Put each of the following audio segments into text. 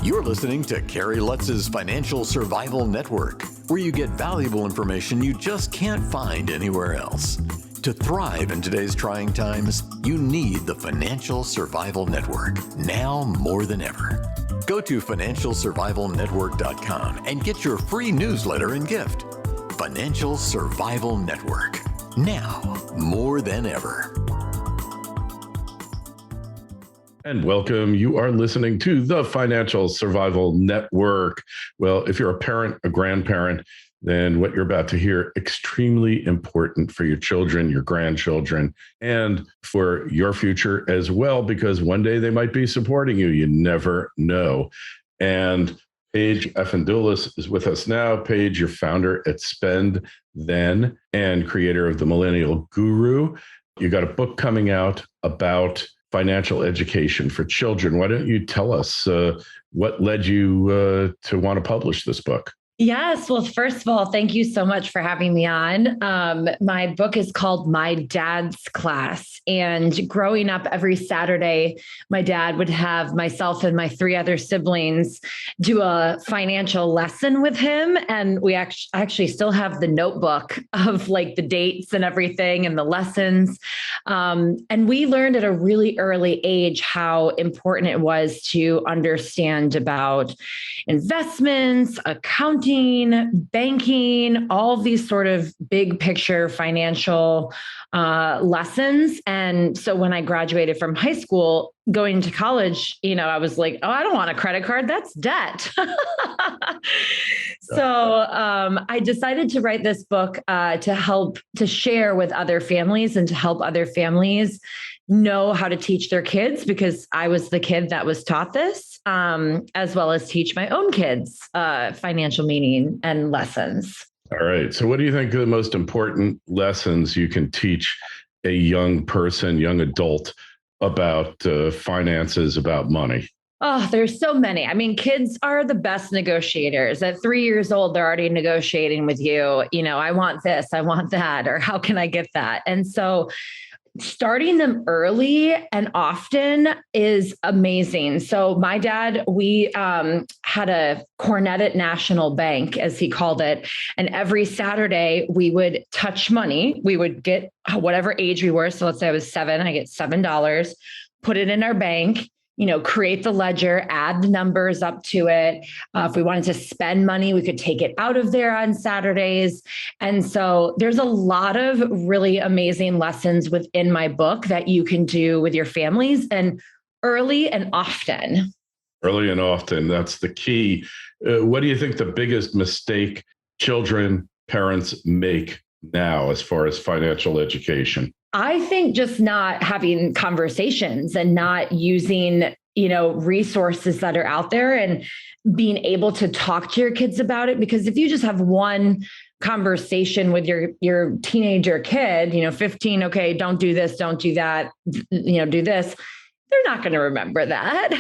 You're listening to Kerry Lutz's Financial Survival Network, where you get valuable information you just can't find anywhere else. To thrive in today's trying times, you need the Financial Survival Network, now more than ever. Go to financialsurvivalnetwork.com and get your free newsletter and gift. Financial Survival Network, now more than ever. And welcome. You are listening to the Financial Survival Network. Well, if you're a parent, a grandparent, then what you're about to hear, extremely important for your children, your grandchildren, and for your future as well, because one day they might be supporting you. You never know. And Paige Afendoulis is with us now. Paige, you're founder at Spend Then and creator of the Millennial Guru. You got a book coming out about financial education for children. Why don't you tell us what led you to want to publish this book? Yes. Well, first of all, thank you so much for having me on. My book is called My Dad's Class. And growing up every Saturday, my dad would have myself and my three other siblings do a financial lesson with him. And we actually still have the notebook of like the dates and everything and the lessons. And we learned at a really early age how important it was to understand about investments, accounting, banking, all of these sort of big picture financial lessons. And so when I graduated from high school, going to college, I was like, oh, I don't want a credit card. That's debt. So I decided to write this book to share with other families and to help other families know how to teach their kids, because I was the kid that was taught this, as well as teach my own kids financial meaning and lessons. All right. So what do you think are the most important lessons you can teach a young person, young adult about finances, about money? Oh, there's so many. I mean, kids are the best negotiators. At 3 years old, they're already negotiating with you. I want this, I want that, or how can I get that? And so starting them early and often is amazing. So my dad, we had a cornet at National Bank, as he called it. And every Saturday we would touch money. We would get whatever age we were. So let's say I was 7, I get $7, put it in our bank, create the ledger, add the numbers up to it. If we wanted to spend money, we could take it out of there on Saturdays. And so there's a lot of really amazing lessons within my book that you can do with your families, and early and often. Early and often, that's the key. What do you think the biggest mistake children, parents make now as far as financial education? I think just not having conversations and not using, resources that are out there and being able to talk to your kids about it. Because if you just have one conversation with your teenager kid, 15, okay, don't do this, don't do that, do this, they're not going to remember that.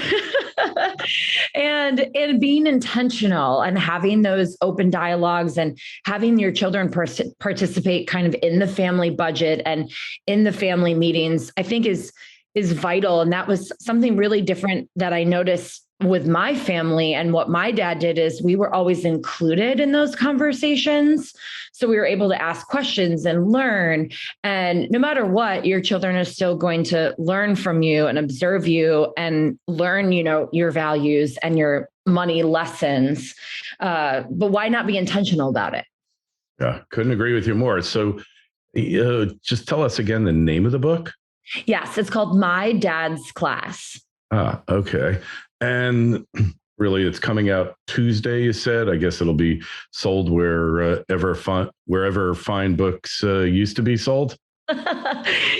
and being intentional and having those open dialogues and having your children participate kind of in the family budget and in the family meetings, I think is vital. And that was something really different that I noticed with my family. And what my dad did is we were always included in those conversations. So we were able to ask questions and learn. And no matter what, your children are still going to learn from you and observe you and learn, your values and your money lessons. But why not be intentional about it? Yeah, couldn't agree with you more. So just tell us again the name of the book. Yes, it's called My Dad's Class. Okay. And really, it's coming out Tuesday, you said. I guess it'll be sold wherever fine books used to be sold.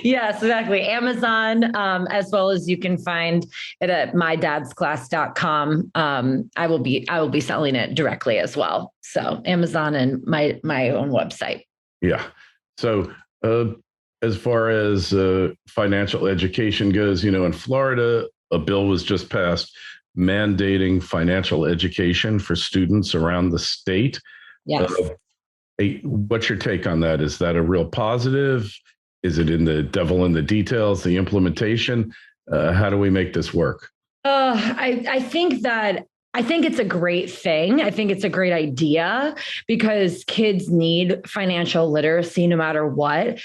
Yes, exactly. Amazon, as well as you can find it at mydadsclass.com. I will be selling it directly as well. So Amazon and my own website. Yeah. So as far as financial education goes, in Florida, a bill was just passed mandating financial education for students around the state. Yes. What's your take on that? Is that a real positive? Is it in the devil in the details, the implementation? How do we make this work? I think that I think it's a great thing. I think it's a great idea because kids need financial literacy no matter what.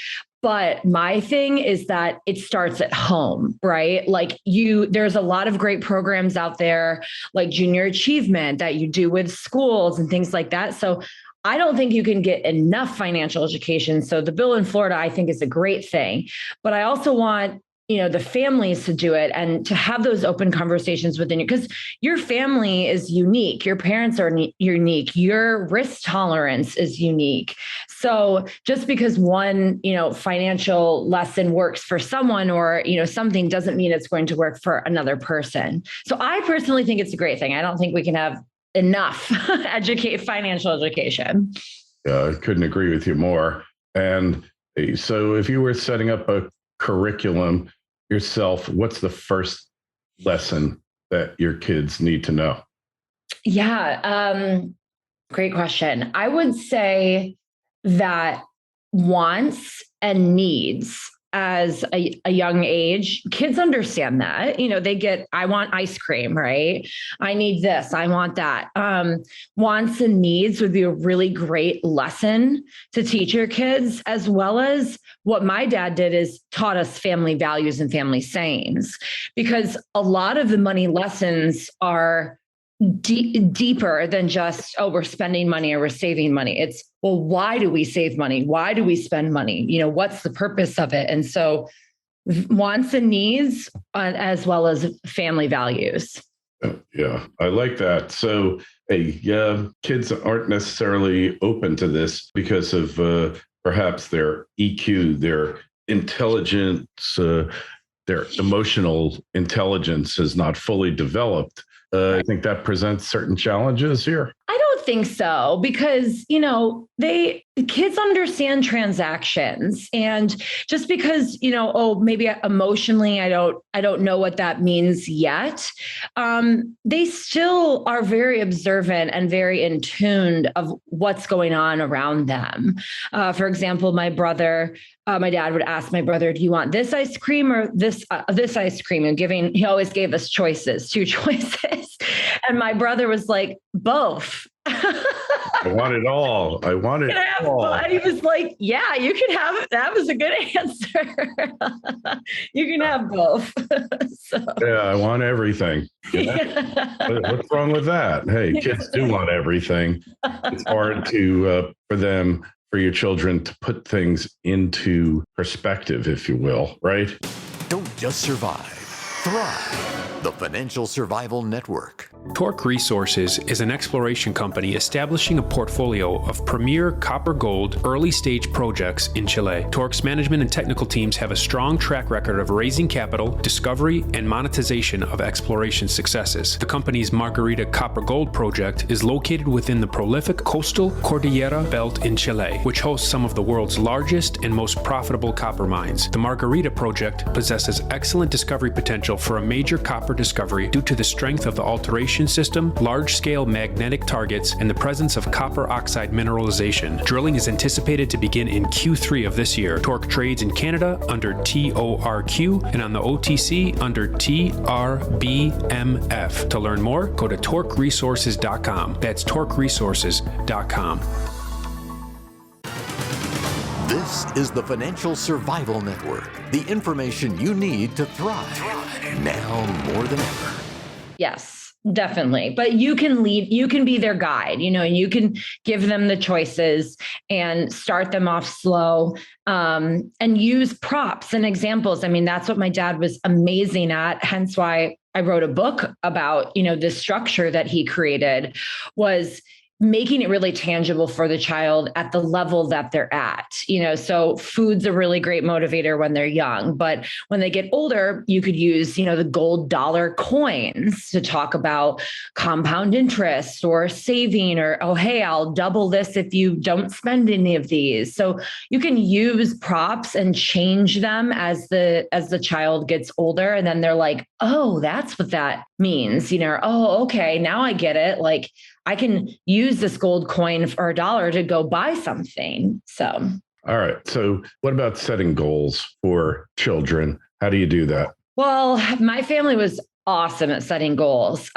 But my thing is that it starts at home, right? Like there's a lot of great programs out there, like junior achievement that you do with schools and things like that. So I don't think you can get enough financial education. So the bill in Florida, I think, is a great thing. But I also want the families to do it and to have those open conversations within you, because your family is unique. Your parents are unique. Your risk tolerance is unique. So just because one, financial lesson works for someone or, something doesn't mean it's going to work for another person. So I personally think it's a great thing. I don't think we can have enough financial education. I couldn't agree with you more. And so if you were setting up a curriculum yourself, what's the first lesson that your kids need to know? Yeah, great question. I would say that wants and needs as a young age, kids understand that, they get, I want ice cream, right? I need this, I want that. Wants and needs would be a really great lesson to teach your kids, as well as what my dad did is taught us family values and family sayings, because a lot of the money lessons are deeper than just, we're spending money or we're saving money. It's, well, why do we save money? Why do we spend money? What's the purpose of it? And so wants and needs, as well as family values. Yeah, I like that. So, kids aren't necessarily open to this because of perhaps their EQ, their intelligence, their emotional intelligence is not fully developed. I think that presents certain challenges here. I don't think so, because, kids understand transactions, and just because, maybe emotionally, I don't know what that means yet. They still are very observant and very in tune of what's going on around them. For example, my dad would ask my brother, do you want this ice cream or this ice cream? And he always gave us two choices. And my brother was like, both. I want it all. I want it all. And he was like, yeah, you can have it. That was a good answer. You can have both. So. Yeah, I want everything. What's wrong with that? Hey, kids do want everything. It's hard for your children to put things into perspective, if you will, right? Don't just survive, thrive. The Financial Survival Network. Torque Resources is an exploration company establishing a portfolio of premier copper gold early stage projects in Chile. Torque's management and technical teams have a strong track record of raising capital, discovery, and monetization of exploration successes. The company's Margarita Copper Gold project is located within the prolific coastal Cordillera Belt in Chile, which hosts some of the world's largest and most profitable copper mines. The Margarita project possesses excellent discovery potential for a major copper discovery due to the strength of the alteration system, large-scale magnetic targets, and the presence of copper oxide mineralization. Drilling is anticipated to begin in Q3 of this year. Torque trades in Canada under TORQ and on the OTC under TRBMF. To learn more, go to torqueresources.com. That's torqueresources.com. This is the Financial Survival Network, the information you need to thrive now more than ever. Yes, definitely. But you can lead, you can be their guide, and you can give them the choices and start them off slow, and use props and examples. I mean, that's what my dad was amazing at. Hence why I wrote a book about, this structure that he created, was making it really tangible for the child at the level that they're at, so food's a really great motivator when they're young, but when they get older, you could use, the gold dollar coins to talk about compound interest or saving, or, oh, hey, I'll double this if you don't spend any of these. So you can use props and change them as the child gets older. And then they're like, oh, that's what that means, oh, okay, now I get it. Like, I can use this gold coin for $1 to go buy something. So. All right. So what about setting goals for children? How do you do that? Well, my family was awesome at setting goals.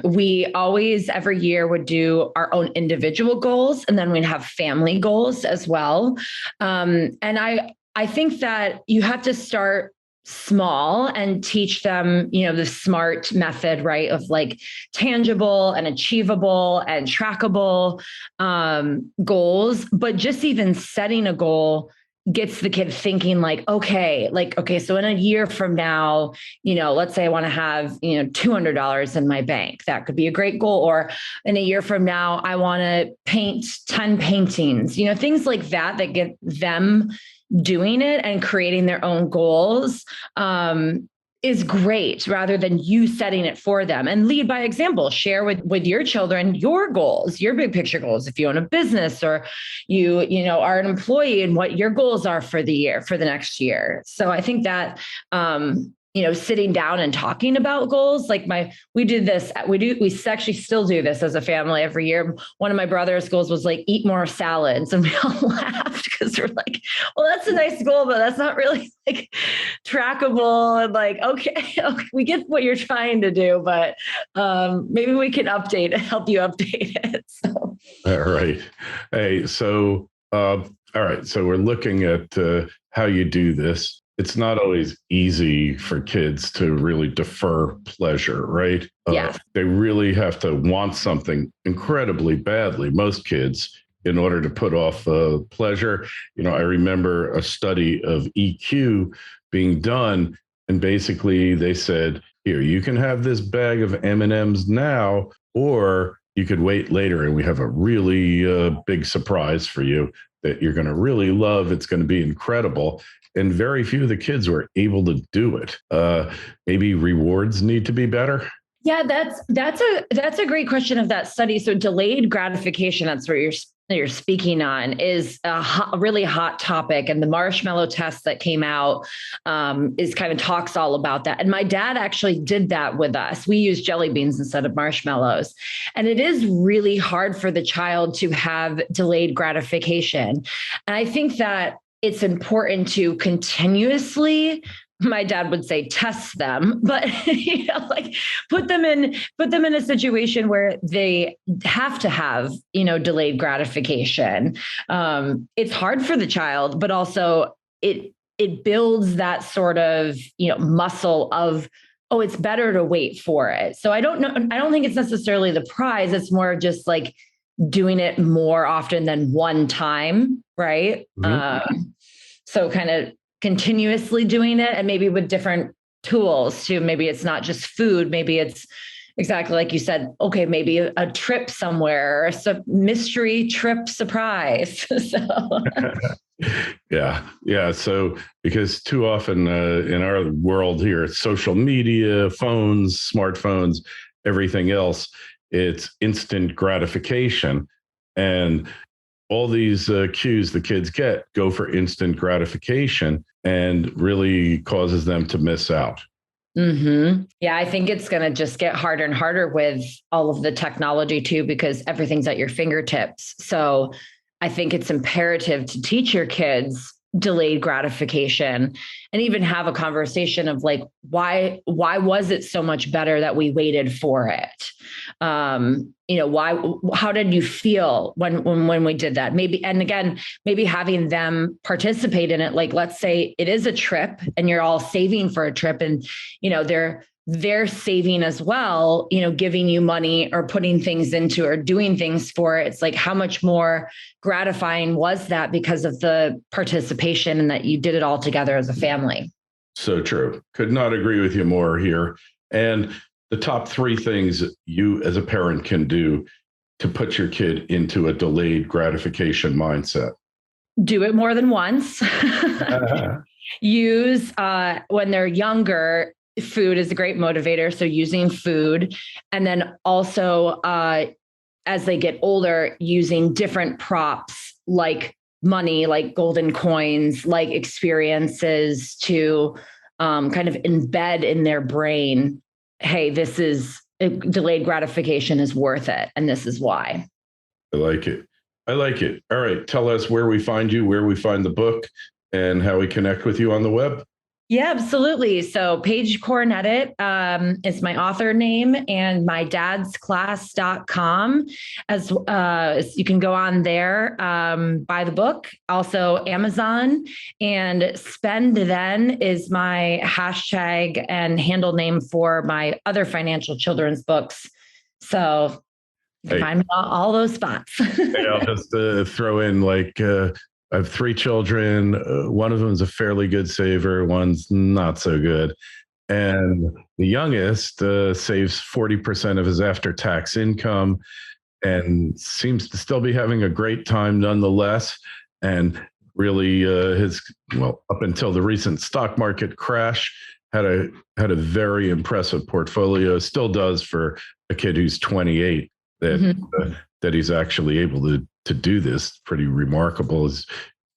We always every year would do our own individual goals, and then we'd have family goals as well. And I think that you have to start small and teach them, the SMART method, right? Of like tangible and achievable and trackable goals. But just even setting a goal gets the kid thinking okay, so in a year from now, let's say I want to have, $200 in my bank. That could be a great goal. Or in a year from now, I want to paint 10 paintings, things like that get them doing it and creating their own goals is great, rather than you setting it for them. And lead by example. Share with your children your goals, your big picture goals. If you own a business or you are an employee, and what your goals are for the year, for the next year. So I think that sitting down and talking about goals, we actually still do this as a family every year. One of my brother's goals was eat more salads. And we all laughed because we're like, well, that's a nice goal, but that's not really trackable. And okay, we get what you're trying to do, but maybe we can help you update it. So. All right. Hey, so, all right. So we're looking at how you do this. It's not always easy for kids to really defer pleasure, right? Yeah. They really have to want something incredibly badly, most kids, in order to put off pleasure. I remember a study of EQ being done, and basically they said, here, you can have this bag of M&Ms now, or you could wait later, and we have a really big surprise for you that you're going to really love. It's going to be incredible. And very few of the kids were able to do it. Maybe rewards need to be better. Yeah, that's a great question of that study. So delayed gratification, that's what you're speaking on, is a really hot topic. And the marshmallow test that came out is kind of talks all about that. And my dad actually did that with us. We use jelly beans instead of marshmallows. And it is really hard for the child to have delayed gratification. And I think that it's important to continuously, my dad would say, test them, but put them in a situation where they have to have, delayed gratification. It's hard for the child, but also it builds that sort of, muscle of, oh, it's better to wait for it. So I don't think it's necessarily the prize. It's more of just doing it more often than one time. Right. Mm-hmm. So kind of continuously doing it, and maybe with different tools too. Maybe it's not just food. Maybe it's exactly like you said. Okay, maybe a trip somewhere, a mystery trip surprise. So. Yeah. So because too often in our world here, it's social media, phones, smartphones, everything else, it's instant gratification, and all these cues the kids go for instant gratification, and really causes them to miss out. Mm-hmm. Yeah, I think it's going to just get harder and harder with all of the technology too, because everything's at your fingertips. So I think it's imperative to teach your kids delayed gratification, and even have a conversation of why was it so much better that we waited for it? How did you feel when we did that? Maybe having them participate in it. Let's say it is a trip and you're all saving for a trip, and, they're saving as well, giving you money or putting things into or doing things for it. It's how much more gratifying was that because of the participation and that you did it all together as a family. So true. Could not agree with you more here. And the top 3 things you as a parent can do to put your kid into a delayed gratification mindset. Do it more than once. Use, when they're younger, food is a great motivator. So using food, and then also as they get older, using different props like money, like golden coins, like experiences to kind of embed in their brain, hey, this is delayed gratification is worth it. And this is why. I like it. All right. Tell us where we find you, where we find the book, and how we connect with you on the web. Yeah, absolutely. So Paige Cornettit is my author name, and my dadsclass.com as you can go on there, buy the book, also Amazon, and Spend Then is my hashtag and handle name for my other financial children's books. So you can find me all those spots. Hey, I'll just throw in I have 3 children. One of them is a fairly good saver. One's not so good. And the youngest saves 40% of his after-tax income and seems to still be having a great time nonetheless. And really up until the recent stock market crash, had a very impressive portfolio, still does for a kid who's 28, that he's actually able to do this. Pretty remarkable.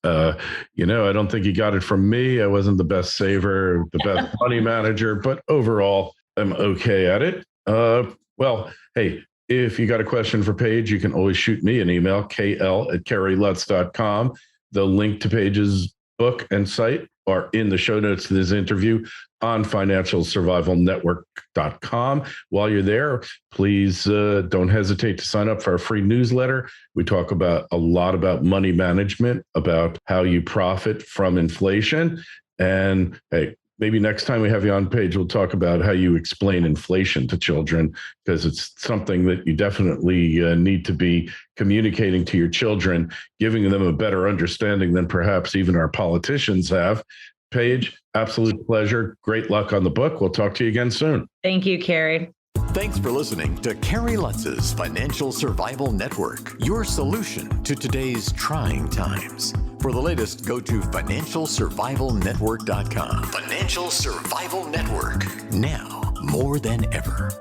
I don't think he got it from me. I wasn't the best saver, the best money manager, but overall, I'm okay at it. Well, hey, if you got a question for Paige, you can always shoot me an email, kl@kerrylutz.com. The link to Paige's book and site are in the show notes to this interview on financialsurvivalnetwork.com. While you're there, please don't hesitate to sign up for our free newsletter. We talk a lot about money management, about how you profit from inflation. And hey, maybe next time we have you on, Paige, we'll talk about how you explain inflation to children, because it's something that you definitely need to be communicating to your children, giving them a better understanding than perhaps even our politicians have. Paige, absolute pleasure. Great luck on the book. We'll talk to you again soon. Thank you, Kerry. Thanks for listening to Kerry Lutz's Financial Survival Network, your solution to today's trying times. For the latest, go to financialsurvivalnetwork.com. Financial Survival Network, now more than ever.